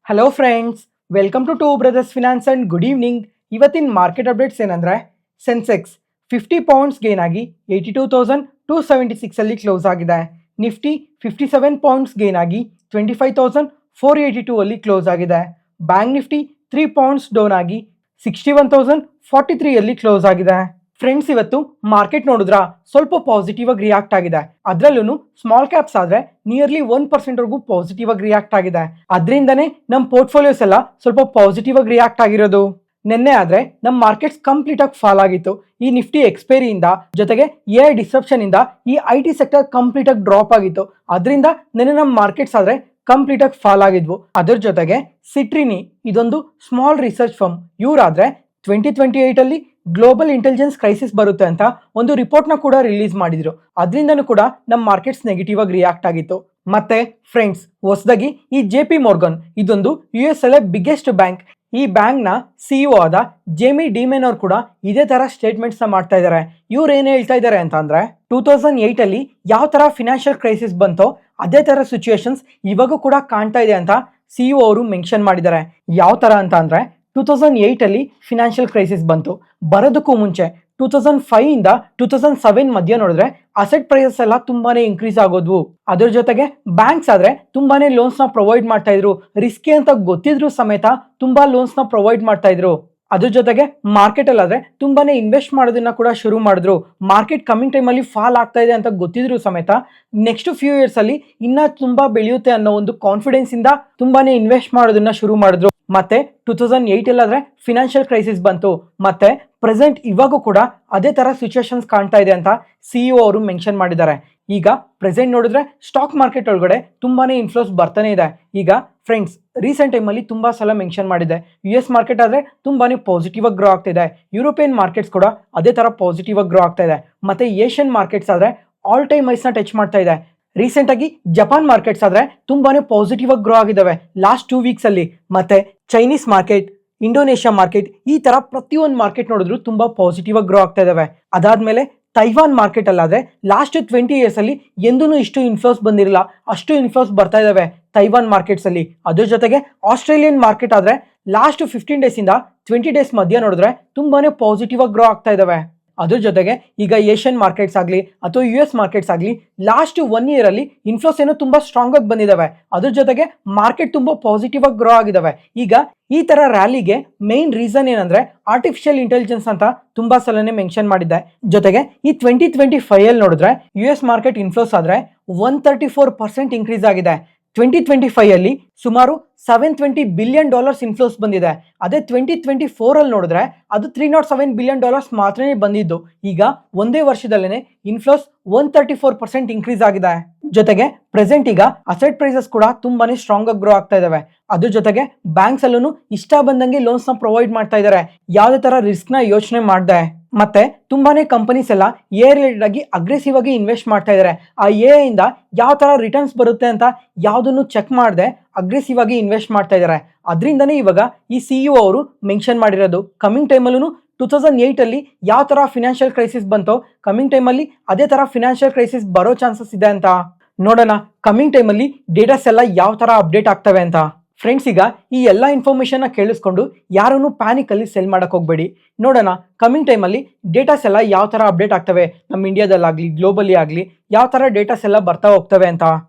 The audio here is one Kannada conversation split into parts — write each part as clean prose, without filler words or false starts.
Hello friends, welcome to brothers finance and good evening. ಇವತ್ತಿನ ಮಾರ್ಕೆಟ್ ಅಪ್ಡೇಟ್ಸ್ ಏನಂದರೆ, ಸೆನ್ಸೆಕ್ಸ್ 50 ಪಾಯಿಂಟ್ಸ್ ಗೇನ್ ಆಗಿ 82,276 ಅಲ್ಲಿ ಕ್ಲೋಸ್ ಆಗಿದೆ. ನಿಫ್ಟಿ 57 ಪಾಯಿಂಟ್ಸ್ ಗೇನ್ ಆಗಿ 25,482 ಅಲ್ಲಿ ಕ್ಲೋಸ್ ಆಗಿದೆ. ಬ್ಯಾಂಕ್ ನಿಫ್ಟಿ 3 ಪಾಯಿಂಟ್ಸ್ ಡೌನ್ ಆಗಿ 61,043 ಅಲ್ಲಿ ಕ್ಲೋಸ್ ಆಗಿದೆ. ಫ್ರೆಂಡ್ಸ್, ಇವತ್ತು ಮಾರ್ಕೆಟ್ ನೋಡಿದ್ರ ಸ್ವಲ್ಪ ಪಾಸಿಟಿವ್ ಆಗಿ ರಿಯಾಕ್ಟ್ ಆಗಿದೆ. ಅದರಲ್ಲೂ ಸ್ಮಾಲ್ ಕ್ಯಾಪ್ಸ್ ಆದ್ರೆ ನಿಯರ್ಲಿ 1% ವರೆಗೂ ಪಾಸಿಟಿವ್ ಆಗಿ ರಿಯಾಕ್ಟ್ ಆಗಿದೆ. ಅದರಿಂದನೇ ನಮ್ಮ ಪೋರ್ಟ್ಫೋಲಿಯೋಸ್ ಎಲ್ಲ ಸ್ವಲ್ಪ ಪಾಸಿಟಿವ್ ಆಗಿ ರಿಯಾಕ್ಟ್ ಆಗಿರೋದು. ನಿನ್ನೆ ಆದ್ರೆ ನಮ್ಮ ಮಾರ್ಕೆಟ್ಸ್ ಕಂಪ್ಲೀಟ್ ಆಗಿ ಫಾಲ್ ಆಗಿತ್ತು. ಈ ನಿಫ್ಟಿ ಎಕ್ಸ್ಪೈರಿಯಿಂದ ಜೊತೆಗೆ ಎ ಡಿಸ್ರಪ್ಷನ್ ಇಂದ ಈ IT ಸೆಕ್ಟರ್ ಕಂಪ್ಲೀಟ್ ಆಗಿ ಡ್ರಾಪ್ ಆಗಿತ್ತು. ಅದರಿಂದ ನಿನ್ನೆ ನಮ್ಮ ಮಾರ್ಕೆಟ್ಸ್ ಆದ್ರೆ ಕಂಪ್ಲೀಟ್ ಆಗಿ ಫಾಲ್ ಆಗಿದ್ವು. ಅದ್ರ ಜೊತೆಗೆ ಸಿಟ್ರಿನಿ, ಇದೊಂದು ಸ್ಮಾಲ್ ರಿಸರ್ಚ್ ಫರ್ಮ್, ಇವರಾದ್ರೆ 2028 ಅಲ್ಲಿ ಗ್ಲೋಬಲ್ ಇಂಟೆಲಿಜೆನ್ಸ್ ಕ್ರೈಸಿಸ್ ಬರುತ್ತೆ ಅಂತ ಒಂದು ರಿಪೋರ್ಟ್ನ ಕೂಡ ರಿಲೀಸ್ ಮಾಡಿದ್ರು. ಅದರಿಂದನೂ ಕೂಡ ನಮ್ಮ ಮಾರ್ಕೆಟ್ಸ್ ನೆಗೆಟಿವ್ ಆಗಿ ರಿಯಾಕ್ಟ್ ಆಗಿತ್ತು. ಮತ್ತೆ ಫ್ರೆಂಡ್ಸ್, ಹೊಸದಾಗಿ ಈ JP Morgan, ಇದೊಂದು US ಅಲ್ಲೇ ಬಿಗ್ಗೆಸ್ಟ್ ಬ್ಯಾಂಕ್. ಈ ಬ್ಯಾಂಕ್ನ CEO ಆದ ಜೇಮಿ ಡಿಮೆನ್ ಅವ್ರು ಕೂಡ ಇದೇ ತರ ಸ್ಟೇಟ್ಮೆಂಟ್ಸ್ನ ಮಾಡ್ತಾ ಇದ್ದಾರೆ. ಇವ್ರು ಏನು ಹೇಳ್ತಾ ಇದ್ದಾರೆ ಅಂತ ಅಂದ್ರೆ, 2008 ಅಲ್ಲಿ ಯಾವ ತರ ಫಿನಾನ್ಷಿಯಲ್ ಕ್ರೈಸಿಸ್ ಬಂತೋ ಅದೇ ತರ ಸಿಚುಯೇಷನ್ಸ್ ಇವಾಗೂ ಕೂಡ ಕಾಣ್ತಾ ಇದೆ ಅಂತ CEO ಅವರು ಮೆನ್ಷನ್ ಮಾಡಿದ್ದಾರೆ. ಯಾವ ತರ ಅಂತ ಅಂದ್ರೆ, 2008 ಅಲ್ಲಿ ಫಿನಾನ್ಷಿಯಲ್ ಕ್ರೈಸಿಸ್ ಬಂತು. ಬರೋದಕ್ಕೂ ಮುಂಚೆ 2005 ಇಂದ 2007 ಮಧ್ಯ ನೋಡಿದ್ರೆ ಅಸೆಟ್ ಪ್ರೈಸಸ್ ಎಲ್ಲ ತುಂಬಾನೇ ಇನ್ಕ್ರೀಸ್ ಆಗೋದ್ವು. ಅದ್ರ ಜೊತೆಗೆ ಬ್ಯಾಂಕ್ಸ್ ಆದ್ರೆ ತುಂಬಾನೇ ಲೋನ್ಸ್ ನ ಪ್ರೊವೈಡ್ ಮಾಡ್ತಾ ಇದ್ರು. ರಿಸ್ಕಿ ಅಂತ ಗೊತ್ತಿದ್ರು ಸಮೇತ ತುಂಬಾ ಲೋನ್ಸ್ ನ ಪ್ರೊವೈಡ್ ಮಾಡ್ತಾ ಇದ್ರು. ಅದ್ರ ಜೊತೆಗೆ ಮಾರ್ಕೆಟ್ ಅಲ್ಲಾದ್ರೆ ತುಂಬಾನೇ ಇನ್ವೆಸ್ಟ್ ಮಾಡೋದನ್ನ ಕೂಡ ಶುರು ಮಾಡಿದ್ರು. ಮಾರ್ಕೆಟ್ ಕಮಿಂಗ್ ಟೈಮ್ ಅಲ್ಲಿ ಫಾಲ್ ಆಗ್ತಾ ಇದೆ ಅಂತ ಗೊತ್ತಿದ್ರು ಸಮೇತ ನೆಕ್ಸ್ಟ್ ಫ್ಯೂ ಇಯರ್ಸ್ ಅಲ್ಲಿ ಇನ್ನ ತುಂಬಾ ಬೆಳೆಯುತ್ತೆ ಅನ್ನೋ ಒಂದು ಕಾನ್ಫಿಡೆನ್ಸ್ ಇಂದ ತುಂಬಾನೇ ಇನ್ವೆಸ್ಟ್ ಮಾಡೋದನ್ನ ಶುರು ಮಾಡಿದ್ರು. ಮತ್ತೆ 2008 ಅಲ್ಲಾದ್ರೆ ಫಿನಾನ್ಷಿಯಲ್ ಕ್ರೈಸಿಸ್ ಬಂತು. ಮತ್ತೆ ಪ್ರೆಸೆಂಟ್ ಇವಾಗೂ ಕೂಡ ಅದೇ ತರ ಸಿಚುಯೇಷನ್ಸ್ ಕಾಣ್ತಾ ಇದೆ ಅಂತ CEO ಅವರು ಮೆನ್ಷನ್ ಮಾಡಿದ್ದಾರೆ. ಈಗ ಪ್ರೆಸೆಂಟ್ ನೋಡಿದ್ರೆ ಸ್ಟಾಕ್ ಮಾರ್ಕೆಟ್ ಒಳಗಡೆ ತುಂಬಾನೇ ಇನ್ಫ್ಲೋಸ್ ಬರ್ತಾನೆ ಇದೆ. ಈಗ ಫ್ರೆಂಡ್ಸ್, ರೀಸೆಂಟ್ ಟೈಮ್ ಅಲ್ಲಿ ತುಂಬಾ ಸಲ ಮೆನ್ಷನ್ ಮಾಡಿದೆ, US ಮಾರ್ಕೆಟ್ ಆದ್ರೆ ತುಂಬಾನೇ ಪಾಸಿಟಿವ್ ಆಗಿ ಗ್ರೋ ಆಗ್ತಿದೆ. ಯುರೋಪಿಯನ್ ಮಾರ್ಕೆಟ್ಸ್ ಕೂಡ ಅದೇ ತರ ಪಾಸಿಟಿವ್ ಆಗಿ ಗ್ರೋ ಆಗ್ತಾ ಇದೆ. ಮತ್ತೆ ಏಷ್ಯನ್ ಮಾರ್ಕೆಟ್ಸ್ ಆದ್ರೆ ಆಲ್ ಟೈಮ್ ಹೈಸ್ ನ ಟಚ್ ಮಾಡ್ತಾ ಇದೆ. ರೀಸೆಂಟ್ ಆಗಿ ಜಪಾನ್ ಮಾರ್ಕೆಟ್ಸ್ ಆದ್ರೆ ತುಂಬಾನೇ ಪಾಸಿಟಿವ್ ಆಗಿ ಗ್ರೋ ಆಗಿದ್ದಾವೆ ಲಾಸ್ಟ್ 2 ವೀಕ್ಸ್ ಅಲ್ಲಿ. ಮತ್ತೆ ಚೈನೀಸ್ ಮಾರ್ಕೆಟ್, ಇಂಡೋನೇಷ್ಯಾ ಮಾರ್ಕೆಟ್, ಈ ತರ ಪ್ರತಿಯೊಂದು ಮಾರ್ಕೆಟ್ ನೋಡಿದ್ರು ತುಂಬಾ ಪಾಸಿಟಿವ್ ಆಗಿ ಗ್ರೋ ಆಗ್ತಾ ಇದಾವೆ. ಅದಾದ್ಮೇಲೆ ತೈವಾನ್ ಮಾರ್ಕೆಟ್ ಅಲ್ಲಾದ್ರೆ ಲಾಸ್ಟ್ 20 ಇಯರ್ಸ್ ಅಲ್ಲಿ ಎಂದೂ ಇಷ್ಟು ಇನ್ಫ್ಲೋಸ್ ಬಂದಿರಲಿಲ್ಲ, ಅಷ್ಟು ಇನ್ಫ್ಲೋಸ್ ಬರ್ತಾ ಇದಾವೆ ತೈವಾನ್ ಮಾರ್ಕೆಟ್ಸ್ ಅಲ್ಲಿ. ಅದ್ರ ಜೊತೆಗೆ ಆಸ್ಟ್ರೇಲಿಯನ್ ಮಾರ್ಕೆಟ್ ಆದ್ರೆ ಲಾಸ್ಟ್ 15 ಡೇಸ್ ಇಂದ 20 ಡೇಸ್ ಮಧ್ಯ ನೋಡಿದ್ರೆ ತುಂಬಾನೇ ಪಾಸಿಟಿವ್ ಆಗಿ ಗ್ರೋ ಆಗ್ತಾ ಇದಾವೆ. ಅದ್ರ ಜೊತೆಗೆ ಈಗ ಏಷ್ಯನ್ ಮಾರ್ಕೆಟ್ಸ್ ಆಗಲಿ ಅಥವಾ US ಮಾರ್ಕೆಟ್ಸ್ ಆಗಲಿ ಲಾಸ್ಟ್ 1 ಇಯರ್ ಅಲ್ಲಿ ಇನ್ಫ್ಲೋಸ್ ಏನೋ ತುಂಬಾ ಸ್ಟ್ರಾಂಗ್ ಆಗಿ ಬಂದಿದ್ದಾವೆ. ಅದ್ರ ಜೊತೆಗೆ ಮಾರ್ಕೆಟ್ ತುಂಬಾ ಪಾಸಿಟಿವ್ ಆಗಿ ಗ್ರೋ ಆಗಿದ್ದಾವೆ. ಈಗ ಈ ತರ ರ್ಯಾಲಿಗೆ ಮೇನ್ ರೀಸನ್ ಏನಂದ್ರೆ ಆರ್ಟಿಫಿಷಿಯಲ್ ಇಂಟೆಲಿಜೆನ್ಸ್ ಅಂತ ತುಂಬಾ ಸಲನೇ ಮೆನ್ಷನ್ ಮಾಡಿದ್ದೆ. ಜೊತೆಗೆ ಈ 2025 ಅಲ್ಲಿ ನೋಡಿದ್ರೆ US ಮಾರ್ಕೆಟ್ ಇನ್ಫ್ಲೋಸ್ ಆದ್ರೆ 134% ಇನ್ಕ್ರೀಸ್ ಆಗಿದೆ. 2025 ಅಲ್ಲಿ ಸುಮಾರು $720 ಬಿಲಿಯನ್ ಇನ್ಫ್ಲೋಸ್ ಬಂದಿದೆ. ಅದೇ 2024 ಅಲ್ಲಿ ನೋಡಿದ್ರೆ ಅದು $307 ಬಿಲಿಯನ್ ಮಾತ್ರನೇ ಬಂದಿದ್ದು. ಈಗ ಒಂದೇ ವರ್ಷದಲ್ಲೇನೆ ಇನ್ಫ್ಲೋಸ್ 134% ಇನ್ಕ್ರೀಸ್ ಆಗಿದೆ. ಜೊತೆಗೆ ಪ್ರೆಸೆಂಟ್ ಈಗ ಅಸೆಟ್ ಪ್ರೈಸಸ್ ಕೂಡ ತುಂಬಾನೇ ಸ್ಟ್ರಾಂಗ್ ಆಗಿ ಗ್ರೋ ಆಗ್ತಾ ಇದಾವೆ. ಅದ್ರ ಜೊತೆಗೆ ಬ್ಯಾಂಕ್ಸ್ ಅಲ್ಲೂ ಇಷ್ಟ ಬಂದಂಗೆ ಲೋನ್ಸ್ ನ ಪ್ರೊವೈಡ್ ಮಾಡ್ತಾ ಇದ್ದಾರೆ, ಯಾವುದೇ ತರ ರಿಸ್ಕ್ ನ ಯೋಚನೆ ಮಾಡದೆ. ಮತ್ತೆ ತುಂಬಾನೇ ಕಂಪನೀಸ್ ಎಲ್ಲ AI ರಿಲೇಟೆಡ್ ಆಗಿ ಅಗ್ರೆಸಿವ್ ಆಗಿ ಇನ್ವೆಸ್ಟ್ ಮಾಡ್ತಾ ಇದ್ದಾರೆ. ಆ AI ಇಂದ ಯಾವ ತರ ರಿಟರ್ನ್ಸ್ ಬರುತ್ತೆ ಅಂತ ಯಾವುದನ್ನು ಚೆಕ್ ಮಾಡದೆ ಅಗ್ರೆಸಿವ್ ಆಗಿ ಇನ್ವೆಸ್ಟ್ ಮಾಡ್ತಾ ಇದ್ದಾರೆ. ಅದರಿಂದನೇ ಇವಾಗ ಈ CEO ಅವರು ಮೆನ್ಷನ್ ಮಾಡಿರೋದು, ಕಮಿಂಗ್ ಟೈಮಲ್ಲೂ 2008 ಅಲ್ಲಿ ಯಾವ ತರ ಫಿನಾನ್ಷಿಯಲ್ ಕ್ರೈಸಿಸ್ ಬಂತೋ ಕಮಿಂಗ್ ಟೈಮಲ್ಲಿ ಅದೇ ತರ ಫಿನಾನ್ಷಿಯಲ್ ಕ್ರೈಸಿಸ್ ಬರೋ ಚಾನ್ಸಸ್ ಇದೆ ಅಂತ. ನೋಡೋಣ ಕಮಿಂಗ್ ಟೈಮಲ್ಲಿ ಡೇಟಾಸ್ ಎಲ್ಲ ಯಾವ ತರ ಅಪ್ಡೇಟ್ ಆಗ್ತವೆ ಅಂತ. ಫ್ರೆಂಡ್ಸ್, ಈಗ ಈ ಎಲ್ಲ ಇನ್ಫಾರ್ಮೇಷನ್ನ ಕೇಳಿಸ್ಕೊಂಡು ಯಾರನ್ನು ಪ್ಯಾನಿಕ್ ಅಲ್ಲಿ ಸೆಲ್ ಮಾಡಕ್ ಹೋಗ್ಬೇಡಿ. ನೋಡೋಣ ಕಮಿಂಗ್ ಟೈಮಲ್ಲಿ ಡೇಟಾಸ್ ಎಲ್ಲ ಯಾವ ತರ ಅಪ್ಡೇಟ್ ಆಗ್ತವೆ, ನಮ್ಮ ಇಂಡಿಯಾದಲ್ಲಾಗಲಿ ಗ್ಲೋಬಲಿ ಆಗಲಿ ಯಾವ ತರ ಡೇಟಾಸ್ ಎಲ್ಲ ಬರ್ತಾ ಹೋಗ್ತವೆ ಅಂತ.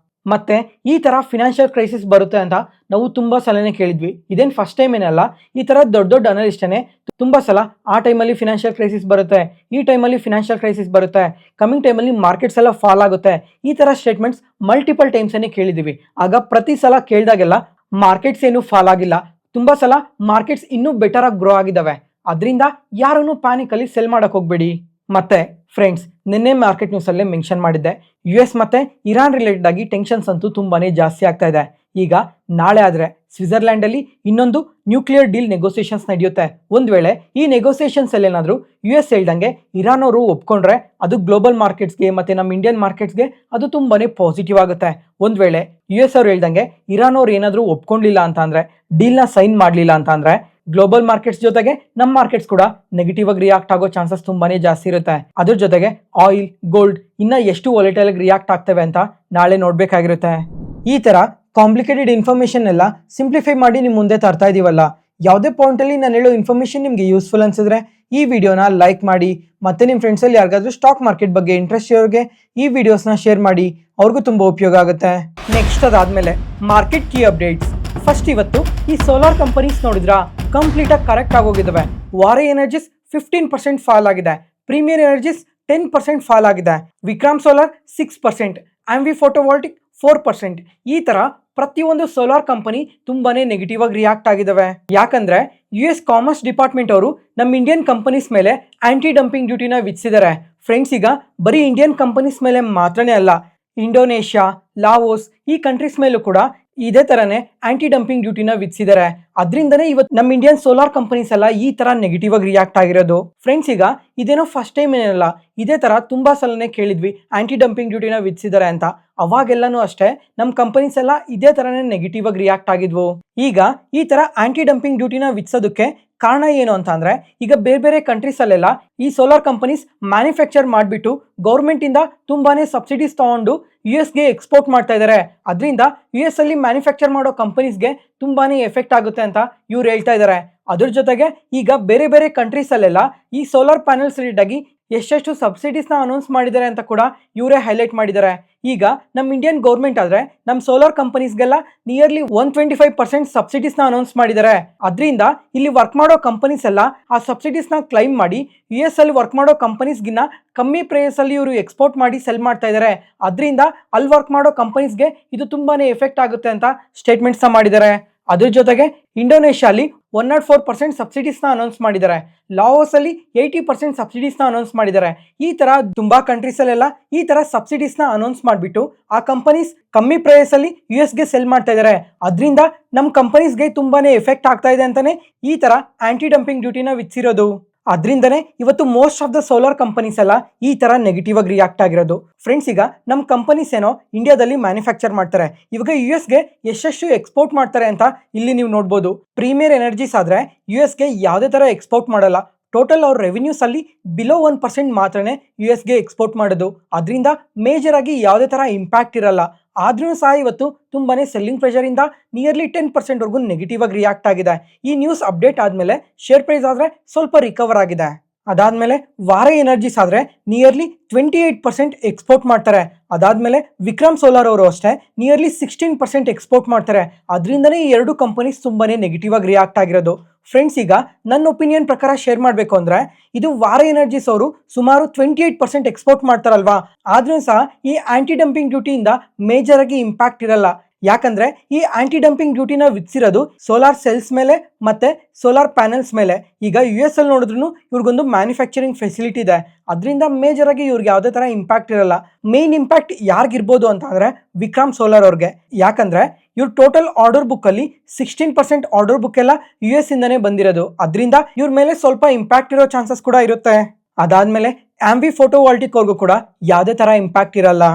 ಮತ್ತೆ ಈ ತರ ಫಿನಾನ್ಷಿಯಲ್ ಕ್ರೈಸಿಸ್ ಬರುತ್ತೆ ಅಂತ ನಾವು ತುಂಬಾ ಸಲನೇ ಕೇಳಿದ್ವಿ. ಇದೇನು ಫಸ್ಟ್ ಟೈಮ್ ಏನಲ್ಲ, ಈ ತರ ದೊಡ್ಡ ದೊಡ್ಡ ಅನಲಿಸ್ಟೇ ತುಂಬಾ ಸಲ ಆ ಟೈಮಲ್ಲಿ ಫಿನಾನ್ಷಿಯಲ್ ಕ್ರೈಸಿಸ್ ಬರುತ್ತೆ, ಈ ಟೈಮಲ್ಲಿ ಫಿನಾನ್ಷಿಯಲ್ ಕ್ರೈಸಿಸ್ ಬರುತ್ತೆ, ಕಮಿಂಗ್ ಟೈಮಲ್ಲಿ ಮಾರ್ಕೆಟ್ಸ್ ಎಲ್ಲ ಫಾಲ್ ಆಗುತ್ತೆ, ಈ ತರ ಸ್ಟೇಟ್ಮೆಂಟ್ಸ್ ಮಲ್ಟಿಪಲ್ ಟೈಮ್ಸ್ ಕೇಳಿದೀವಿ. ಆಗ ಪ್ರತಿ ಸಲ ಕೇಳಿದಾಗೆಲ್ಲ ಮಾರ್ಕೆಟ್ಸ್ ಏನು ಫಾಲ್ ಆಗಿಲ್ಲ, ತುಂಬಾ ಸಲ ಮಾರ್ಕೆಟ್ಸ್ ಇನ್ನೂ ಬೆಟರ್ ಆಗಿ ಗ್ರೋ ಆಗಿದ್ದಾವೆ. ಅದರಿಂದ ಯಾರನ್ನು ಪ್ಯಾನಿಕ್ ಅಲ್ಲಿ ಸೆಲ್ ಮಾಡಕ್ ಹೋಗ್ಬೇಡಿ. ಮತ್ತೆ ಫ್ರೆಂಡ್ಸ್, ನಿನ್ನೆ ಮಾರ್ಕೆಟ್ ನ್ಯೂಸ್ ಅಲ್ಲೇ ಮೆನ್ಷನ್ ಮಾಡಿದ್ದೆ, US ಮತ್ತೆ ಇರಾನ್ ರಿಲೇಟೆಡ್ ಆಗಿ ಟೆನ್ಷನ್ಸ್ ಅಂತೂ ತುಂಬಾನೇ ಜಾಸ್ತಿ ಆಗ್ತಾ ಇದೆ. ಈಗ ನಾಳೆ ಆದ್ರೆ ಸ್ವಿಟ್ಜರ್ಲ್ಯಾಂಡ್ ಅಲ್ಲಿ ಇನ್ನೊಂದು ನ್ಯೂಕ್ಲಿಯರ್ ಡೀಲ್ ನೆಗೋಸಿಯೇಷನ್ಸ್ ನಡೆಯುತ್ತೆ. ಒಂದ್ ವೇಳೆ ಈ ನೆಗೋಸಿಯೇಷನ್ಸ್ ಅಲ್ಲಿ ಏನಾದ್ರು US ಹೇಳ್ದಂಗೆ ಇರಾನ್ ಅವರು ಒಪ್ಕೊಂಡ್ರೆ ಅದು ಗ್ಲೋಬಲ್ ಮಾರ್ಕೆಟ್ಸ್ಗೆ ಮತ್ತೆ ನಮ್ಮ ಇಂಡಿಯನ್ ಮಾರ್ಕೆಟ್ಸ್ಗೆ ಅದು ತುಂಬಾನೇ ಪಾಸಿಟಿವ್ ಆಗುತ್ತೆ. ಒಂದ್ ವೇಳೆ US ಅವ್ರು ಹೇಳ್ದಂಗೆ ಇರಾನ್ ಅವ್ರು ಏನಾದ್ರು ಒಪ್ಕೊಂಡಿಲ್ಲ ಅಂತ ಅಂದ್ರೆ, ಡೀಲ್ ನ ಸೈನ್ ಮಾಡ್ಲಿಲ್ಲ ಅಂತ ಅಂದ್ರೆ ಗ್ಲೋಬಲ್ ಮಾರ್ಕೆಟ್ಸ್ ಜೊತೆಗೆ ನಮ್ಮ ಮಾರ್ಕೆಟ್ಸ್ ಕೂಡ ನೆಗೆಟಿವ್ ಆಗಿ ರಿಯಾಕ್ಟ್ ಆಗೋ ಚಾನ್ಸಸ್ ತುಂಬಾನೇ ಜಾಸ್ತಿ ಇರುತ್ತೆ. ಅದ್ರ ಜೊತೆಗೆ ಆಯಿಲ್, ಗೋಲ್ಡ್ ಇನ್ನ ಎಷ್ಟು ವಾಲೆಟೈಲ್ ಆಗಿ ರಿಯಾಕ್ಟ್ ಆಗ್ತವೆ ಅಂತ ನಾಳೆ ನೋಡ್ಬೇಕಾಗಿರುತ್ತೆ. ಈ ತರ ಕಾಂಪ್ಲಿಕೇಟೆಡ್ ಇನ್ಫಾರ್ಮೇಷನ್ ಎಲ್ಲ ಸಿಂಪ್ಲಿಫೈ ಮಾಡಿ ನಿಮ್ಮ ಮುಂದೆ ತರ್ತಾ ಇದೀವಲ್ಲ. ಯಾವುದೇ ಪಾಯಿಂಟಲ್ಲಿ ನಾನು ಹೇಳೋ ಇನ್ಫಾರ್ಮೇಷನ್ ನಿಮಗೆ ಯೂಸ್ಫುಲ್ ಅನ್ಸಿದ್ರೆ ಈ ವಿಡಿಯೋನ ಲೈಕ್ ಮಾಡಿ, ಮತ್ತೆ ನಿಮ್ಮ ಫ್ರೆಂಡ್ಸಲ್ಲಿ ಯಾರಿಗಾದ್ರೂ ಸ್ಟಾಕ್ ಮಾರ್ಕೆಟ್ ಬಗ್ಗೆ ಇಂಟ್ರೆಸ್ಟ್ ಇರೋರಿಗೆ ಈ ವಿಡಿಯೋಸ್ನ ಶೇರ್ ಮಾಡಿ, ಅವ್ರಿಗೂ ತುಂಬ ಉಪಯೋಗ ಆಗುತ್ತೆ. ನೆಕ್ಸ್ಟ್ ಅದಾದಮೇಲೆ ಮಾರ್ಕೆಟ್ ಕೀ ಅಪ್ಡೇಟ್ಸ್. ಫಸ್ಟ್ ಇವತ್ತು ಈ ಸೋಲಾರ್ ಕಂಪನೀಸ್ ನೋಡಿದ್ರಾ, ಕಂಪ್ಲೀಟಾಗಿ ಕರೆಕ್ಟ್ ಆಗೋಗಿದ್ದಾವೆ. ವಾರೆ ಎನರ್ಜೀಸ್ 15% ಫಾಲ್ ಆಗಿದೆ, ಪ್ರೀಮಿಯರ್ ಎನರ್ಜೀಸ್ 10% ಫಾಲ್ ಆಗಿದೆ, ವಿಕ್ರಮ್ ಸೋಲಾರ್ 6%, ಆಂವಿ ಫೋಟೋವಾಲ್ಟಿಕ್ 4%. ಈ ತರ ಪ್ರತಿಯೊಂದು ಸೋಲಾರ್ ಕಂಪನಿ ತುಂಬಾನೇ ನೆಗೆಟಿವ್ ಆಗಿ ರಿಯಾಕ್ಟ್ ಆಗಿದಾವೆ. ಯಾಕಂದ್ರೆ US ಕಾಮರ್ಸ್ ಡಿಪಾರ್ಟ್ಮೆಂಟ್ ಅವರು ನಮ್ಮ ಇಂಡಿಯನ್ ಕಂಪನೀಸ್ ಮೇಲೆ ಆಂಟಿ ಡಂಪಿಂಗ್ ಡ್ಯೂಟಿನ ವಿಧಿಸಿದ್ದಾರೆ. ಫ್ರೆಂಡ್ಸ್, ಈಗ ಬರೀ ಇಂಡಿಯನ್ ಕಂಪನೀಸ್ ಮೇಲೆ ಮಾತ್ರನೇ ಅಲ್ಲ, ಇಂಡೋನೇಷ್ಯಾ, ಲಾವೋಸ್ ಈ ಕಂಟ್ರೀಸ್ ಮೇಲೂ ಕೂಡ ಇದೇ ತರನೇ ಆಂಟಿ ಡಂಪಿಂಗ್ ಡ್ಯೂಟಿನ ವಿಧಿಸಿದ್ದಾರೆ. ಅದರಿಂದನೇ ಇವತ್ತು ನಮ್ಮ ಇಂಡಿಯನ್ ಸೋಲಾರ್ ಕಂಪನೀಸ್ ಎಲ್ಲ ಈ ತರ ನೆಗೆಟಿವ್ ಆಗಿ ರಿಯಾಕ್ಟ್ ಆಗಿರೋದು. ಫ್ರೆಂಡ್ಸ್, ಈಗ ಇದೇನೋ ಫಸ್ಟ್ ಟೈಮ್ ಏನಲ್ಲ, ಇದೇ ತರ ತುಂಬಾ ಸಲನೇ ಕೇಳಿದ್ವಿ ಆಂಟಿ ಡಂಪಿಂಗ್ ಡ್ಯೂಟಿನ ವಿಧಿಸಿದ್ದಾರೆ ಅಂತ. ಅವಾಗೆಲ್ಲನೂ ಅಷ್ಟೇ ನಮ್ಮ ಕಂಪನೀಸ್ ಎಲ್ಲ ಇದೇ ತರನೇ ನೆಗೆಟಿವ್ ಆಗಿ ರಿಯಾಕ್ಟ್ ಆಗಿದ್ವು. ಈಗ ಈ ತರ ಆಂಟಿ ಡಂಪಿಂಗ್ ಡ್ಯೂಟಿನ ವಿಧಿಸೋದಕ್ಕೆ ಕಾರಣ ಏನು ಅಂತ ಅಂದ್ರೆ, ಈಗ ಬೇರೆ ಬೇರೆ ಕಂಟ್ರೀಸ್ ಅಲ್ಲೆಲ್ಲ ಈ ಸೋಲಾರ್ ಕಂಪನೀಸ್ ಮ್ಯಾನುಫ್ಯಾಕ್ಚರ್ ಮಾಡಿಬಿಟ್ಟು ಗೌರ್ಮೆಂಟ್ ಇಂದ ತುಂಬಾನೇ ಸಬ್ಸಿಡೀಸ್ ತಗೊಂಡು US ಗೆ ಎಕ್ಸ್ಪೋರ್ಟ್ ಮಾಡ್ತಾ ಇದ್ದಾರೆ. ಅದರಿಂದ US ಅಲ್ಲಿ ಮ್ಯಾನುಫ್ಯಾಕ್ಚರ್ ಮಾಡೋ ಕಂಪನೀಸ್ಗೆ ತುಂಬಾನೇ ಎಫೆಕ್ಟ್ ಆಗುತ್ತೆ ಅಂತ ಇವ್ರು ಹೇಳ್ತಾ ಇದ್ದಾರೆ. ಅದ್ರ ಜೊತೆಗೆ ಈಗ ಬೇರೆ ಬೇರೆ ಕಂಟ್ರೀಸ್ ಅಲ್ಲೆಲ್ಲ ಈ ಸೋಲಾರ್ ಪ್ಯಾನೆಲ್ಸ್ ರಿಲೇಟೆಡ್ ಆಗಿ ಎಷ್ಟೆಷ್ಟು ಸಬ್ಸಿಡೀಸ್ನ ಅನೌನ್ಸ್ ಮಾಡಿದ್ದಾರೆ ಅಂತ ಕೂಡ ಇವರೇ ಹೈಲೈಟ್ ಮಾಡಿದ್ದಾರೆ. ಈಗ ನಮ್ಮ ಇಂಡಿಯನ್ ಗೌರ್ಮೆಂಟ್ ಆದ್ರೆ ನಮ್ಮ ಸೋಲಾರ್ ಕಂಪನೀಸ್ಗೆಲ್ಲ ನಿಯರ್ಲಿ 125% ಸಬ್ಸಿಡೀಸ್ನ ಅನೌನ್ಸ್ ಮಾಡಿದ್ದಾರೆ. ಅದರಿಂದ ಇಲ್ಲಿ ವರ್ಕ್ ಮಾಡೋ ಕಂಪನೀಸ್ ಎಲ್ಲ ಆ ಸಬ್ಸಿಡೀಸ್ನ ಕ್ಲೈಮ್ ಮಾಡಿ US ಅಲ್ಲಿ ವರ್ಕ್ ಮಾಡೋ ಕಂಪನೀಸ್ಗಿನ್ನ ಕಮ್ಮಿ ಪ್ರೈಸ್ ಅಲ್ಲಿ ಇವರು ಎಕ್ಸ್ಪೋರ್ಟ್ ಮಾಡಿ ಸೆಲ್ ಮಾಡ್ತಾ ಇದ್ದಾರೆ. ಅದರಿಂದ ಅಲ್ಲಿ ವರ್ಕ್ ಮಾಡೋ ಕಂಪನೀಸ್ಗೆ ಇದು ತುಂಬಾನೇ ಎಫೆಕ್ಟ್ ಆಗುತ್ತೆ ಅಂತ ಸ್ಟೇಟ್ಮೆಂಟ್ಸ್ನ ಮಾಡಿದ್ದಾರೆ. ಅದ್ರ ಜೊತೆಗೆ ಇಂಡೋನೇಷ್ಯಾಲಿ 104% ಸಬ್ಸಿಡೀಸ್ನ ಅನೌನ್ಸ್ ಮಾಡಿದ್ದಾರೆ, ಲಾವೋಸ್ ಅಲ್ಲಿ 80% ಸಬ್ಸಿಡೀಸ್ನ ಅನೌನ್ಸ್ ಮಾಡಿದ್ದಾರೆ. ಈ ತರ ತುಂಬಾ ಕಂಟ್ರೀಸ್ ಅಲ್ಲೆಲ್ಲ ಈ ತರ ಸಬ್ಸಿಡೀಸ್ನ ಅನೌನ್ಸ್ ಮಾಡಿಬಿಟ್ಟು ಆ ಕಂಪನೀಸ್ ಕಮ್ಮಿ ಪ್ರೈಸ್ ಅಲ್ಲಿ US ಗೆ ಸೆಲ್ ಮಾಡ್ತಾ ಇದ್ದಾರೆ. ಅದರಿಂದ ನಮ್ಮ ಕಂಪನೀಸ್ಗೆ ತುಂಬಾನೇ ಎಫೆಕ್ಟ್ ಆಗ್ತಾ ಇದೆ ಅಂತಾನೆ ಈ ತರ ಆಂಟಿ ಡಂಪಿಂಗ್ ಡ್ಯೂಟಿನ ವಿಧಿಸಿರೋದು. ಅದರಿಂದನೇ ಇವತ್ತು most of the solar companies ಎಲ್ಲ ಈ ತರ ನೆಗೆಟಿವ್ ಆಗಿ ರಿಯಾಕ್ಟ್ ಆಗಿರೋದು. ಫ್ರೆಂಡ್ಸ್, ಈಗ ನಮ್ಮ ಕಂಪನೀಸ್ ಏನೋ ಇಂಡಿಯಾದಲ್ಲಿ ಮ್ಯಾನುಫ್ಯಾಕ್ಚರ್ ಮಾಡ್ತಾರೆ, ಇವಾಗ US ಗೆ ಎಷ್ಟೆಷ್ಟು ಎಕ್ಸ್ಪೋರ್ಟ್ ಮಾಡ್ತಾರೆ ಅಂತ ಇಲ್ಲಿ ನೀವು ನೋಡ್ಬೋದು. ಪ್ರೀಮಿಯರ್ ಎನರ್ಜೀಸ್ ಆದ್ರೆ US ಗೆ ಯಾವುದೇ ತರ ಎಕ್ಸ್ಪೋರ್ಟ್ ಮಾಡಲ್ಲ. ಟೋಟಲ್ ಅವ್ರ ರೆವಿನ್ಯೂಸ್ ಅಲ್ಲಿ ಬಿಲೋ 1% ಮಾತ್ರನೇ US ಗೆ ಎಕ್ಸ್ಪೋರ್ಟ್ ಮಾಡೋದು. ಅದರಿಂದ ಮೇಜರ್ ಆಗಿ ಯಾವುದೇ ತರ ಇಂಪ್ಯಾಕ್ಟ್ ಇರಲ್ಲ. ಆದ್ರೂ ಸಹ ಇವತ್ತು ತುಂಬಾನೇ ಸೆಲ್ಲಿಂಗ್ ಪ್ರೆಷರ್ ಇಂದ ನಿಯರ್ಲಿ 10% ವರೆಗೂ ನೆಗೆಟಿವ್ ಆಗಿ ರಿಯಾಕ್ಟ್ ಆಗಿದೆ. ಈ ನ್ಯೂಸ್ ಅಪ್ಡೇಟ್ ಆದ್ಮೇಲೆ ಶೇರ್ ಪ್ರೈಸ್ ಆದ್ರೆ ಸ್ವಲ್ಪ ರಿಕವರ್ ಆಗಿದೆ. ಅದಾದ್ಮೇಲೆ ವಾರೆ ಎನರ್ಜೀಸ್ ಆದ್ರೆ ನಿಯರ್ಲಿ 28% ಎಕ್ಸ್ಪೋರ್ಟ್ ಮಾಡ್ತಾರೆ. ಅದಾದ್ಮೇಲೆ ವಿಕ್ರಮ್ ಸೋಲಾರ್ ಅವರು ಅಷ್ಟೇ ನಿಯರ್ಲಿ 16% ಎಕ್ಸ್ಪೋರ್ಟ್ ಮಾಡ್ತಾರೆ. ಅದರಿಂದನೇ ಈ ಎರಡು ಕಂಪನೀಸ್ ತುಂಬಾನೇ ನೆಗೆಟಿವ್ ಆಗಿ ರಿಯಾಕ್ಟ್ ಆಗಿರೋದು. ಫ್ರೆಂಡ್ಸ್, ಈಗ ನನ್ನ ಒಪಿನಿಯನ್ ಪ್ರಕಾರ ಶೇರ್ ಮಾಡಬೇಕು ಅಂದ್ರೆ ಇದು ವಾರೆ ಎನರ್ಜೀಸ್ ಅವರು ಸುಮಾರು 28% ಎಕ್ಸ್ಪೋರ್ಟ್ ಮಾಡ್ತಾರಲ್ವಾ, ಆದ್ರೂ ಸಹ ಈ ಆಂಟಿ ಡಂಪಿಂಗ್ ಡ್ಯೂಟಿಯಿಂದ ಮೇಜರ್ ಆಗಿ ಇಂಪ್ಯಾಕ್ಟ್ ಇರಲ್ಲ. ಯಾಕಂದ್ರೆ ಈ ಆಂಟಿ ಡಂಪಿಂಗ್ ಡ್ಯೂಟಿನ ವಿಧಿಸಿರೋದು ಸೋಲಾರ್ ಸೆಲ್ಸ್ ಮೇಲೆ ಮತ್ತೆ ಸೋಲಾರ್ ಪ್ಯಾನೆಲ್ಸ್ ಮೇಲೆ. ಈಗ US ಅಲ್ಲಿ ನೋಡಿದ್ರು ಇವ್ರಿಗೊಂದು ಮ್ಯಾನುಫ್ಯಾಕ್ಚರಿಂಗ್ ಫೆಸಿಲಿಟಿ ಇದೆ. ಅದರಿಂದ ಮೇಜರ್ ಆಗಿ ಇವ್ರಿಗೆ ಯಾವುದೇ ತರ ಇಂಪ್ಯಾಕ್ಟ್ ಇರಲ್ಲ. ಮೇನ್ ಇಂಪ್ಯಾಕ್ಟ್ ಯಾರಿಗಿರ್ಬೋದು ಅಂತ ಅಂದ್ರೆ ವಿಕ್ರಮ್ ಸೋಲಾರ್ ಅವ್ರಿಗೆ. ಯಾಕಂದ್ರೆ ಇವ್ರ ಟೋಟಲ್ ಆರ್ಡರ್ ಬುಕ್ ಅಲ್ಲಿ 16% ಆರ್ಡರ್ ಬುಕ್ ಎಲ್ಲ US ಇಂದಾನೇ ಬಂದಿರೋದು. ಅದರಿಂದ ಇವ್ರ ಮೇಲೆ ಸ್ವಲ್ಪ ಇಂಪ್ಯಾಕ್ಟ್ ಇರೋ ಚಾನ್ಸಸ್ ಕೂಡ ಇರುತ್ತೆ. ಅದಾದ್ಮೇಲೆ ಆಂವಿ ಫೋಟೋವಾಲ್ಟಿಕ್ ಅವ್ರಿಗೂ ಕೂಡ ಯಾವುದೇ ತರ ಇಂಪ್ಯಾಕ್ಟ್ ಇರಲ್ಲ.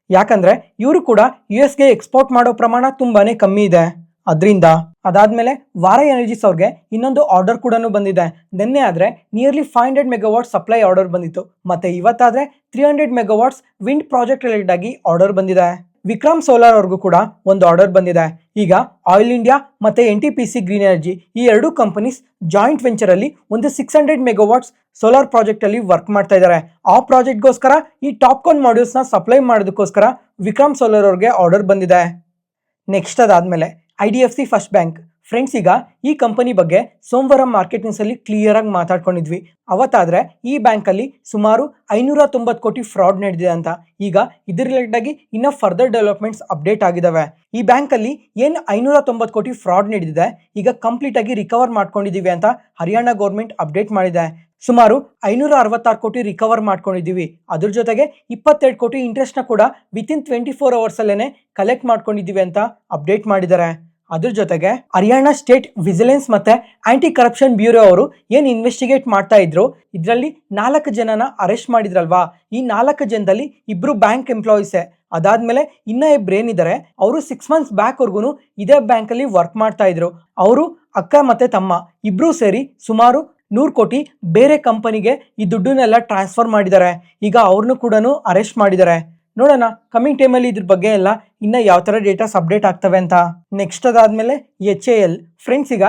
ಯಾಕಂದ್ರೆ ಇವರು ಕೂಡ US ಗೆ ಎಕ್ಸ್ಪೋರ್ಟ್ ಮಾಡೋ ಪ್ರಮಾಣ ತುಂಬಾನೇ ಕಮ್ಮಿ ಇದೆ. ಅದರಿಂದ ಅದಾದ್ಮೇಲೆ ವಾರೆ ಎನರ್ಜೀಸ್ ಅವ್ರಿಗೆ ಇನ್ನೊಂದು ಆರ್ಡರ್ ಕೂಡ ಬಂದಿದೆ. ನಿನ್ನೆ ಆದ್ರೆ ನಿಯರ್ಲಿ 500 ಮೆಗಾವಾಟ್ ಸಪ್ಲೈ ಆರ್ಡರ್ ಬಂದಿತ್ತು. ಮತ್ತೆ ಇವತ್ತಾದ್ರೆ 300 ಮೆಗಾವಾಟ್ಸ್ ವಿಂಡ್ ಪ್ರಾಜೆಕ್ಟ್ ರಿಲೇಟೆಡ್ ಆಗಿ ಆರ್ಡರ್ ಬಂದಿದೆ. ವಿಕ್ರಮ್ ಸೋಲಾರ್ ಅವ್ರಿಗೂ ಕೂಡ ಒಂದು ಆರ್ಡರ್ ಬಂದಿದೆ. ಈಗ ಆಯಿಲ್ ಇಂಡಿಯಾ ಮತ್ತೆ NTPC ಗ್ರೀನ್ ಎನರ್ಜಿ ಈ ಎರಡು ಕಂಪನೀಸ್ ಜಾಯಿಂಟ್ ವೆಂಚರ್ ಅಲ್ಲಿ ಒಂದು 600 ಮೆಗಾವಾಟ್ಸ್ ಸೋಲಾರ್ ಪ್ರಾಜೆಕ್ಟ್ ಅಲ್ಲಿ ವರ್ಕ್ ಮಾಡ್ತಾ ಇದ್ದಾರೆ. ಆ ಪ್ರಾಜೆಕ್ಟ್ಗೋಸ್ಕರ ಈ ಟಾಪ್ಕಾನ್ ಮಾಡ್ಯೂಲ್ಸ್ ನ ಸಪ್ಲೈ ಮಾಡೋದಕ್ಕೋಸ್ಕರ ವಿಕ್ರಮ್ ಸೋಲಾರ್ ಅವ್ರಿಗೆ ಆರ್ಡರ್ ಬಂದಿದೆ. ನೆಕ್ಸ್ಟ್ ಅದಾದ್ಮೇಲೆ IDFC ಫಸ್ಟ್ ಬ್ಯಾಂಕ್. ಫ್ರೆಂಡ್ಸ್, ಈಗ ಈ ಕಂಪನಿ ಬಗ್ಗೆ ಸೋಮವಾರ ಮಾರ್ಕೆಟ್ ನ್ಯೂಸ್ ಅಲ್ಲಿ ಕ್ಲಿಯರ್ ಆಗಿ ಮಾತಾಡ್ಕೊಂಡಿದ್ವಿ. ಅವತ್ತಾದ್ರೆ ಈ ಬ್ಯಾಂಕ್ ಅಲ್ಲಿ ಸುಮಾರು 590 ಕೋಟಿ ಫ್ರಾಡ್ ನಡೆದಿದೆ ಅಂತ. ಈಗ ಇದ್ರ ರಿಲೇಟೆಡ್ ಆಗಿ ಇನ್ನ ಫರ್ದರ್ ಡೆವಲಪ್ಮೆಂಟ್ಸ್ ಅಪ್ಡೇಟ್ ಆಗಿದಾವೆ. ಈ ಬ್ಯಾಂಕ್ ಅಲ್ಲಿ ಏನ್ 590 ಕೋಟಿ ಫ್ರಾಡ್ ನಡೆದಿದೆ ಈಗ ಕಂಪ್ಲೀಟ್ ಆಗಿ ರಿಕವರ್ ಮಾಡ್ಕೊಂಡಿದೀವಿ ಅಂತ ಹರಿಯಾಣ ಗೌರ್ಮೆಂಟ್ ಅಪ್ಡೇಟ್ ಮಾಡಿದೆ. ಸುಮಾರು 566 ಕೋಟಿ ರಿಕವರ್ ಮಾಡ್ಕೊಂಡಿದ್ದೀವಿ. ಅದ್ರ ಜೊತೆಗೆ 22 ಕೋಟಿ ಇಂಟ್ರೆಸ್ಟ್ ನ ಕೂಡ ವಿತಿನ್ 24 ಅವರ್ಸ್ ಅಲ್ಲೇನೆ ಕಲೆಕ್ಟ್ ಮಾಡ್ಕೊಂಡಿದ್ದೀವಿ ಅಂತ ಅಪ್ಡೇಟ್ ಮಾಡಿದ್ದಾರೆ. ಅದ್ರ ಜೊತೆಗೆ ಹರಿಯಾಣ ಸ್ಟೇಟ್ ವಿಜಿಲೆನ್ಸ್ ಮತ್ತೆ ಆಂಟಿ ಕರಪ್ಷನ್ ಬ್ಯೂರೋ ಅವರು ಏನ್ ಇನ್ವೆಸ್ಟಿಗೇಟ್ ಮಾಡ್ತಾ ಇದ್ರು, ಇದರಲ್ಲಿ 4 ಜನನ ಅರೆಸ್ಟ್ ಮಾಡಿದ್ರಲ್ವಾ. ಈ 4 ಜನದಲ್ಲಿ 2 ಬ್ಯಾಂಕ್ ಎಂಪ್ಲಾಯೀಸೇ. ಅದಾದ್ಮೇಲೆ ಇನ್ನ 2 ಏನಿದ್ದಾರೆ ಅವರು 6 ಮಂತ್ಸ್ ಬ್ಯಾಕ್ ವರ್ಗು ಇದೇ ಬ್ಯಾಂಕ್ ಅಲ್ಲಿ ವರ್ಕ್ ಮಾಡ್ತಾ ಇದ್ರು. ಅವರು ಅಕ್ಕ ಮತ್ತೆ ತಮ್ಮ ಇಬ್ರು ಸೇರಿ ಸುಮಾರು 100 ಕೋಟಿ ಬೇರೆ ಕಂಪನಿಗೆ ಈ ದುಡ್ಡನ್ನೆಲ್ಲ ಟ್ರಾನ್ಸ್ಫರ್ ಮಾಡಿದ್ದಾರೆ. ಈಗ ಅವ್ರನ್ನು ಕೂಡ ಅರೆಸ್ಟ್ ಮಾಡಿದ್ದಾರೆ. ನೋಡೋಣ ಕಮಿಂಗ್ ಟೈಮಲ್ಲಿ ಇದ್ರ ಬಗ್ಗೆ ಎಲ್ಲ ಇನ್ನ ಯಾವ ಥರ ಡೇಟಾಸ್ ಅಪ್ಡೇಟ್ ಆಗ್ತವೆ ಅಂತ. ನೆಕ್ಸ್ಟ್ ಅದಾದ್ಮೇಲೆ HAL. ಫ್ರೆಂಡ್ಸ್, ಈಗ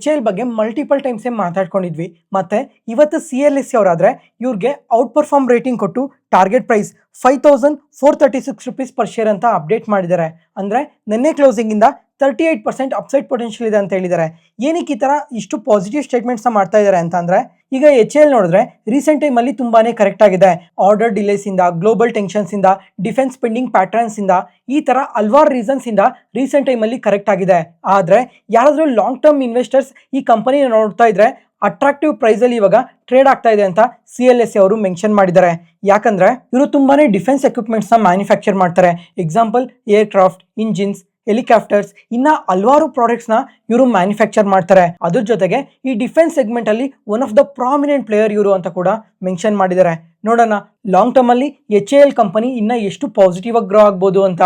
HAL ಬಗ್ಗೆ ಮಲ್ಟಿಪಲ್ ಟೈಮ್ಸೇ ಮಾತಾಡ್ಕೊಂಡಿದ್ವಿ. ಮತ್ತೆ ಇವತ್ತು CLSC ಅವರಾದ್ರೆ ಇವ್ರಿಗೆ ಔಟ್ ಪರ್ಫಾರ್ಮ್ ರೇಟಿಂಗ್ ಕೊಟ್ಟು target price 5436 rupees per share ಅಂತ ಅಪ್ಡೇಟ್ ಮಾಡಿದ್ದಾರೆ. ಅಂದ್ರೆ ನಿನ್ನೆ ಕ್ಲೋಸಿಂಗ್ ಇಂದ 38% ಅಪ್ಸೈಡ್ ಪೊಟೆನ್ಷಿಯಲ್ ಇದೆ ಅಂತ ಹೇಳಿದ್ದಾರೆ. ಏನಕ್ಕೆ ಈ ತರ ಇಷ್ಟು ಪಾಸಿಟಿವ್ ಸ್ಟೇಟ್ಮೆಂಟ್ಸ್ ಮಾಡ್ತಾ ಇದ್ದಾರೆ ಅಂತಂದ್ರೆ, ಈಗ HAL ನೋಡಿದ್ರೆ ರೀಸೆಂಟ್ ಟೈಮ್ ಅಲ್ಲಿ ತುಂಬಾನೇ ಕರೆಕ್ಟ್ ಆಗಿದೆ. ಆರ್ಡರ್ ಡಿಲೇಸ್ ಇಂದ, ಗ್ಲೋಬಲ್ ಟೆನ್ಷನ್ಸ್ ಇಂದ, ಡಿಫೆನ್ಸ್ ಸ್ಪೆಂಡಿಂಗ್ ಪ್ಯಾಟರ್ನ್ಸ್ ಇಂದ, ಈ ತರ ಹಲವಾರು ರೀಸನ್ಸ್ ಇಂದ ರೀಸೆಂಟ್ ಟೈಮ್ ಅಲ್ಲಿ ಕರೆಕ್ಟ್ ಆಗಿದೆ. ಆದ್ರೆ ಯಾರಾದ್ರೂ ಲಾಂಗ್ ಟರ್ಮ್ ಇನ್ವೆಸ್ಟರ್ಸ್ ಈ ಕಂಪನಿ ನೋಡ್ತಾ ಇದ್ರೆ ಅಟ್ರಾಕ್ಟಿವ್ ಪ್ರೈಸ್ ಅಲ್ಲಿ ಇವಾಗ ಟ್ರೇಡ್ ಆಗ್ತಾ ಇದೆ ಅಂತ CLSC ಅವರು ಮೆನ್ಷನ್ ಮಾಡಿದ್ದಾರೆ. ಯಾಕಂದ್ರೆ ಇವರು ತುಂಬಾನೇ ಡಿಫೆನ್ಸ್ ಎಕ್ವಿಪ್ಮೆಂಟ್ಸ್ ನ ಮ್ಯಾನುಫ್ಯಾಕ್ಚರ್ ಮಾಡ್ತಾರೆ. ಎಕ್ಸಾಂಪಲ್ ಏರ್ಕ್ರಾಫ್ಟ್, ಇಂಜಿನ್ಸ್, ಹೆಲಿಕಾಪ್ಟರ್ಸ್, ಇನ್ನ ಹಲವಾರು ಪ್ರಾಡಕ್ಟ್ಸ್ ನ ಇವರು ಮ್ಯಾನುಫ್ಯಾಕ್ಚರ್ ಮಾಡ್ತಾರೆ. ಅದ್ರ ಜೊತೆಗೆ ಈ ಡಿಫೆನ್ಸ್ ಸೆಗ್ಮೆಂಟ್ ಅಲ್ಲಿ one of the prominent player ಇವರು ಅಂತ ಕೂಡ ಮೆನ್ಷನ್ ಮಾಡಿದ್ದಾರೆ. ನೋಡೋಣ ಲಾಂಗ್ ಟರ್ಮ್ ಅಲ್ಲಿ HAL ಕಂಪನಿ ಇನ್ನ ಎಷ್ಟು ಪಾಸಿಟಿವ್ ಆಗಿ ಗ್ರೋ ಆಗ್ಬೋದು ಅಂತ.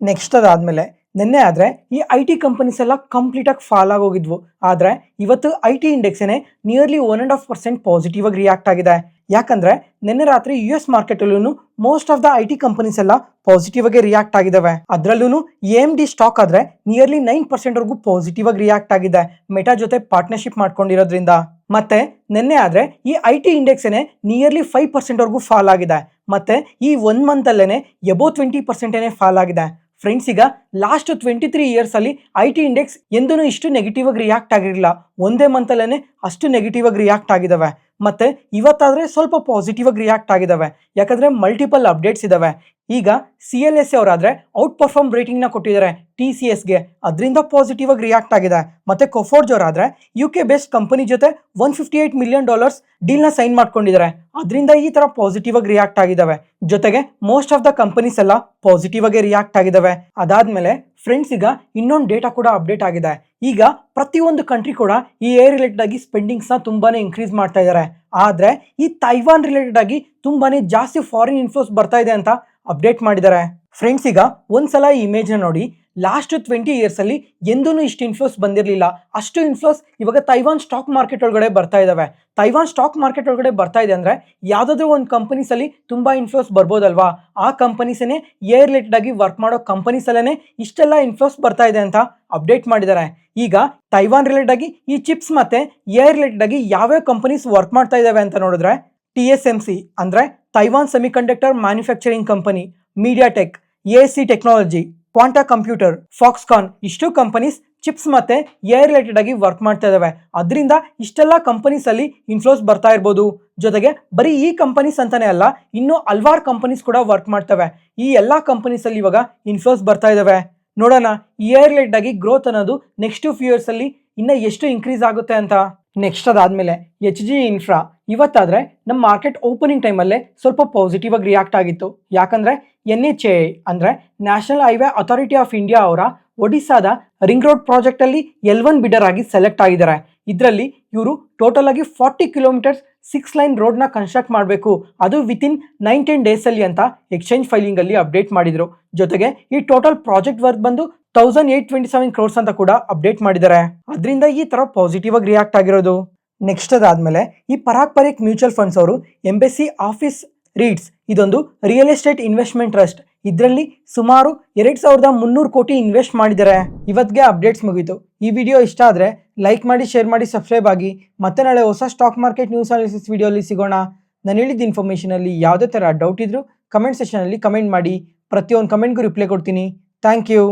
ನೆಕ್ಸ್ಟ್ ಅದಾದ್ಮೇಲೆ ನಿನ್ನೆ ಆದ್ರೆ ಈ IT ಕಂಪನೀಸ್ ಎಲ್ಲ ಕಂಪ್ಲೀಟ್ ಆಗಿ ಫಾಲ್ ಆಗೋಗಿದ್ವು. ಆದ್ರೆ ಇವತ್ತು IT ಇಂಡೆಕ್ಸ್ ಏನೇ ನಿಯರ್ಲಿ 1.5% ಪಾಸಿಟಿವ್ ಆಗಿ ರಿಯಾಕ್ಟ್ ಆಗಿದೆ. ಯಾಕಂದ್ರೆ ನಿನ್ನೆ ರಾತ್ರಿ US ಮಾರ್ಕೆಟ್ ಅಲ್ಲೂ most of the IT companies ಎಲ್ಲ ಪಾಸಿಟಿವ್ ಆಗಿ ರಿಯಾಕ್ಟ್ ಆಗಿದಾವೆ. ಅದ್ರಲ್ಲೂ AMD ಸ್ಟಾಕ್ ಆದ್ರೆ ನಿಯರ್ಲಿ 9% ವರೆಗೂ ಪಾಸಿಟಿವ್ ಆಗಿ ರಿಯಾಕ್ಟ್ ಆಗಿದೆ, ಮೆಟಾ ಜೊತೆ ಪಾರ್ಟ್ನರ್ಶಿಪ್ ಮಾಡ್ಕೊಂಡಿರೋದ್ರಿಂದ. ಮತ್ತೆ ನಿನ್ನೆ ಆದ್ರೆ ಈ IT ಇಂಡೆಕ್ಸ್ ಏನೇ ನಿಯರ್ಲಿ 5% ವರೆಗೂ ಫಾಲ್ ಆಗಿದೆ. ಮತ್ತೆ ಈ 1 ಮಂತ್ ಅಲ್ಲೇನೆ ಎಬೋ 20% ಫಾಲ್ ಆಗಿದೆ. ಫ್ರೆಂಡ್ಸ್, ಈಗ ಲಾಸ್ಟ್ 23 ಇಯರ್ಸ್ ಅಲ್ಲಿ IT ಇಂಡೆಕ್ಸ್ ಎಂದೂ ಇಷ್ಟು ನೆಗೆಟಿವ್ ಆಗಿ ರಿಯಾಕ್ಟ್ ಆಗಿರಲಿಲ್ಲ. ಒಂದೇ ಮಂತ್ ಅಲ್ಲೇನೆ ಅಷ್ಟು ನೆಗೆಟಿವ್ ಆಗಿ ರಿಯಾಕ್ಟ್ ಆಗಿದಾವೆ. ಮತ್ತೆ ಇವತ್ತಾದ್ರೆ ಸ್ವಲ್ಪ ಪಾಸಿಟಿವ್ ಆಗಿ ರಿಯಾಕ್ಟ್ ಆಗಿದಾವೆ. ಯಾಕಂದ್ರೆ ಮಲ್ಟಿಪಲ್ ಅಪ್ಡೇಟ್ಸ್ ಇದಾವೆ. ಈಗ CLSC ಅವರಾದ್ರೆ ಔಟ್ ಪರ್ಫಾರ್ಮ್ ರೇಟಿಂಗ್ ನ ಕೊಟ್ಟಿದ್ದಾರೆ TCSಗೆ, ಅದರಿಂದ ಪಾಸಿಟಿವ್ ಆಗಿ ರಿಯಾಕ್ಟ್ ಆಗಿದೆ. ಮತ್ತೆ ಕೊಫೋರ್ಜ್ ಅವರಾದ್ರೆ UK ಬೇಸ್ಡ್ ಕಂಪನಿ ಜೊತೆ $158 million ಡೀಲ್ ನ ಸೈನ್ ಮಾಡ್ಕೊಂಡಿದ್ದಾರೆ. ಅದರಿಂದ ಈ ತರ ಪಾಸಿಟಿವ್ ಆಗಿ ರಿಯಾಕ್ಟ್ ಆಗಿದಾವೆ. ಜೊತೆಗೆ ಮೋಸ್ಟ್ ಆಫ್ ದ ಕಂಪನೀಸ್ ಎಲ್ಲ ಪಾಸಿಟಿವ್ ಆಗಿ ರಿಯಾಕ್ಟ್ ಆಗಿದಾವೆ. ಅದಾದ್ಮೇಲೆ ಫ್ರೆಂಡ್ಸ್, ಈಗ ಇನ್ನೊಂದು ಡೇಟಾ ಕೂಡ ಅಪ್ಡೇಟ್ ಆಗಿದೆ. ಈಗ ಪ್ರತಿಯೊಂದು ಕಂಟ್ರಿ ಕೂಡ ಈ ಏರ್ ರಿಲೇಟೆಡ್ ಆಗಿ ಸ್ಪೆಂಡಿಂಗ್ಸ್ ನ ತುಂಬಾನೇ ಇನ್ಕ್ರೀಸ್ ಮಾಡ್ತಾ ಇದ್ದಾರೆ. ಆದ್ರೆ ಈ ತೈವಾನ್ ರಿಲೇಟೆಡ್ ಆಗಿ ತುಂಬಾನೇ ಜಾಸ್ತಿ ಫಾರಿನ್ ಇನ್ಫ್ಲೋಸ್ ಬರ್ತಾ ಇದೆ ಅಂತ ಅಪ್ಡೇಟ್ ಮಾಡಿದ್ದಾರೆ. ಫ್ರೆಂಡ್ಸ್, ಈಗ ಒಂದ್ಸಲ ಈ ಇಮೇಜ್ ನ ನೋಡಿ. ಲಾಸ್ಟ್ 20 ಇಯರ್ಸ್ ಅಲ್ಲಿ ಎಂದೂ ಇಷ್ಟು ಇನ್ಫ್ಲೋಸ್ ಬಂದಿರಲಿಲ್ಲ. ಅಷ್ಟು ಇನ್ಫ್ಲೋಸ್ ಇವಾಗ ತೈವಾನ್ ಸ್ಟಾಕ್ ಮಾರ್ಕೆಟ್ ಒಳಗಡೆ ಬರ್ತಾ ಇದಾವೆ. ತೈವಾನ್ ಸ್ಟಾಕ್ ಮಾರ್ಕೆಟ್ ಒಳಗಡೆ ಬರ್ತಾ ಇದೆ ಅಂದ್ರೆ ಯಾವ್ದಾದ್ರು ಒಂದು ಕಂಪನೀಸ್ ಅಲ್ಲಿ ತುಂಬಾ ಇನ್ಫ್ಲೋಸ್ ಬರ್ಬೋದಲ್ವಾ. ಆ ಕಂಪನೀಸೇನೆ ಏರ್ ರಿಲೇಟೆಡ್ ಆಗಿ ವರ್ಕ್ ಮಾಡೋ ಕಂಪನೀಸ್ ಅಲ್ಲೇನೆ ಇಷ್ಟೆಲ್ಲ ಇನ್ಫ್ಲೋಸ್ ಬರ್ತಾ ಇದೆ ಅಂತ ಅಪ್ಡೇಟ್ ಮಾಡಿದ್ದಾರೆ. ಈಗ ತೈವಾನ್ ರಿಲೇಟೆಡ್ ಆಗಿ ಈ ಚಿಪ್ಸ್ ಮತ್ತೆ ಏರ್ ರಿಲೇಟೆಡ್ ಆಗಿ ಯಾವ್ಯಾವ ಕಂಪನೀಸ್ ವರ್ಕ್ ಮಾಡ್ತಾ ಇದಾವೆ ಅಂತ ನೋಡಿದ್ರೆ TSMC ಅಂದ್ರೆ Taiwan semiconductor manufacturing company, MediaTek, ASC technology, quanta computer, Foxconn, ಇಷ್ಟು ಕಂಪನೀಸ್ ಚಿಪ್ಸ್ ಮತ್ತೆ ಏರ್ ರಿಲೇಟೆಡ್ ಆಗಿ ವರ್ಕ್ ಮಾಡ್ತಾ ಇದಾವೆ. ಅದರಿಂದ ಇಷ್ಟೆಲ್ಲ ಕಂಪನೀಸ್ ಅಲ್ಲಿ ಇನ್ಫ್ಲೋಸ್ ಬರ್ತಾ ಇರ್ಬೋದು. ಜೊತೆಗೆ ಬರೀ ಈ ಕಂಪನೀಸ್ ಅಂತಾನೆ ಅಲ್ಲ, ಇನ್ನೂ ಹಲವಾರು ಕಂಪನೀಸ್ ಕೂಡ ವರ್ಕ್ ಮಾಡ್ತವೆ. ಈ ಎಲ್ಲಾ ಕಂಪನೀಸ್ ಅಲ್ಲಿ ಇವಾಗ ಇನ್ಫ್ಲೋಸ್ ಬರ್ತಾ ಇದಾವೆ. ನೋಡೋಣ ಏರ್ ರಿಲೇಟೆಡ್ ಆಗಿ ಗ್ರೋತ್ ಅನ್ನೋದು ನೆಕ್ಸ್ಟ್ ಫ್ಯೂ ಇಯರ್ಸ್ ಅಲ್ಲಿ ಇನ್ನ ಎಷ್ಟು ಇನ್ಕ್ರೀಸ್ ಆಗುತ್ತೆ ಅಂತ. ನೆಕ್ಸ್ಟ್ ಅದಾದ್ಮೇಲೆ HG ಇನ್ಫ್ರಾ ಇವತ್ತಾದ್ರೆ ನಮ್ಮ ಮಾರ್ಕೆಟ್ ಓಪನಿಂಗ್ ಟೈಮಲ್ಲೇ ಸ್ವಲ್ಪ ಪಾಸಿಟಿವ್ ಆಗಿ ರಿಯಾಕ್ಟ್ ಆಗಿತ್ತು. ಯಾಕಂದ್ರೆ NHAI ಅಂದ್ರೆ national highway authority of India ಅವರ ಒಡಿಸ್ಸಾದ ರಿಂಗ್ ರೋಡ್ ಪ್ರಾಜೆಕ್ಟ್ ಅಲ್ಲಿ L1 ಬಿಡರ್ ಆಗಿ ಸೆಲೆಕ್ಟ್ ಆಗಿದ್ದಾರೆ. ಇದರಲ್ಲಿ ಇವರು ಟೋಟಲ್ ಆಗಿ 40 ಕಿಲೋಮೀಟರ್ಸ್ 6 ಲೈನ್ ರೋಡ್ ನ ಕನ್ಸ್ಟ್ರಕ್ಟ್ ಮಾಡಬೇಕು, ಅದು ವಿತಿನ್ 9-10 ಡೇಸ್ ಅಲ್ಲಿ ಅಂತ ಎಕ್ಸ್ಚೇಂಜ್ ಫೈಲಿಂಗ್ ಅಲ್ಲಿ ಅಪ್ಡೇಟ್ ಮಾಡಿದ್ರು. ಜೊತೆಗೆ ಈ ಟೋಟಲ್ ಪ್ರಾಜೆಕ್ಟ್ ವರ್ಕ್ ಬಂದು 1827 crores ಅಂತ ಕೂಡ ಅಪ್ಡೇಟ್ ಮಾಡಿದ್ದಾರೆ. ಅದರಿಂದ ಈ ತರ ಪಾಸಿಟಿವ್ ಆಗಿ ರಿಯಾಕ್ಟ್ ಆಗಿರೋದು. ನೆಕ್ಸ್ಟ್ ಅದಾದ್ಮೇಲೆ ಈ ಪರಾಗ್ ಪರೇಖ್ ಮ್ಯೂಚುವಲ್ ಫಂಡ್ಸ್ ಅವರು ಎಂಬೆಸಿ ಆಫೀಸ್ ರೀಡ್ಸ್ ಇದೊಂದು ರಿಯಲ್ ಎಸ್ಟೇಟ್ ಇನ್ವೆಸ್ಟ್ಮೆಂಟ್ ಟ್ರಸ್ಟ್, ಇದರಲ್ಲಿ ಸುಮಾರು 2300 ಕೋಟಿ ಇನ್ವೆಸ್ಟ್ ಮಾಡಿದ್ದಾರೆ. ಇವತ್ತಿಗೆ ಅಪ್ಡೇಟ್ಸ್ ಮುಗೀತು. ಈ ವಿಡಿಯೋ ಇಷ್ಟ ಆದರೆ ಲೈಕ್ ಮಾಡಿ, ಶೇರ್ ಮಾಡಿ, ಸಬ್ಸ್ಕ್ರೈಬ್ ಆಗಿ. ಮತ್ತೆ ನಾಳೆ ಹೊಸ ಸ್ಟಾಕ್ ಮಾರ್ಕೆಟ್ ನ್ಯೂಸ್ ಅನಾಲಿಸಿಸ್ ವಿಡಿಯೋಲಿ ಸಿಗೋಣ. ನಾನು ಹೇಳಿದ ಇನ್ಫಾರ್ಮೇಷನಲ್ಲಿ ಯಾವುದೇ ಥರ ಡೌಟ್ ಇದ್ರೂ ಕಮೆಂಟ್ ಸೆಕ್ಷನಲ್ಲಿ ಕಮೆಂಟ್ ಮಾಡಿ. ಪ್ರತಿಯೊಂದು ಕಮೆಂಟ್ಗೂ ರಿಪ್ಲೈ ಕೊಡ್ತೀನಿ. Thank you.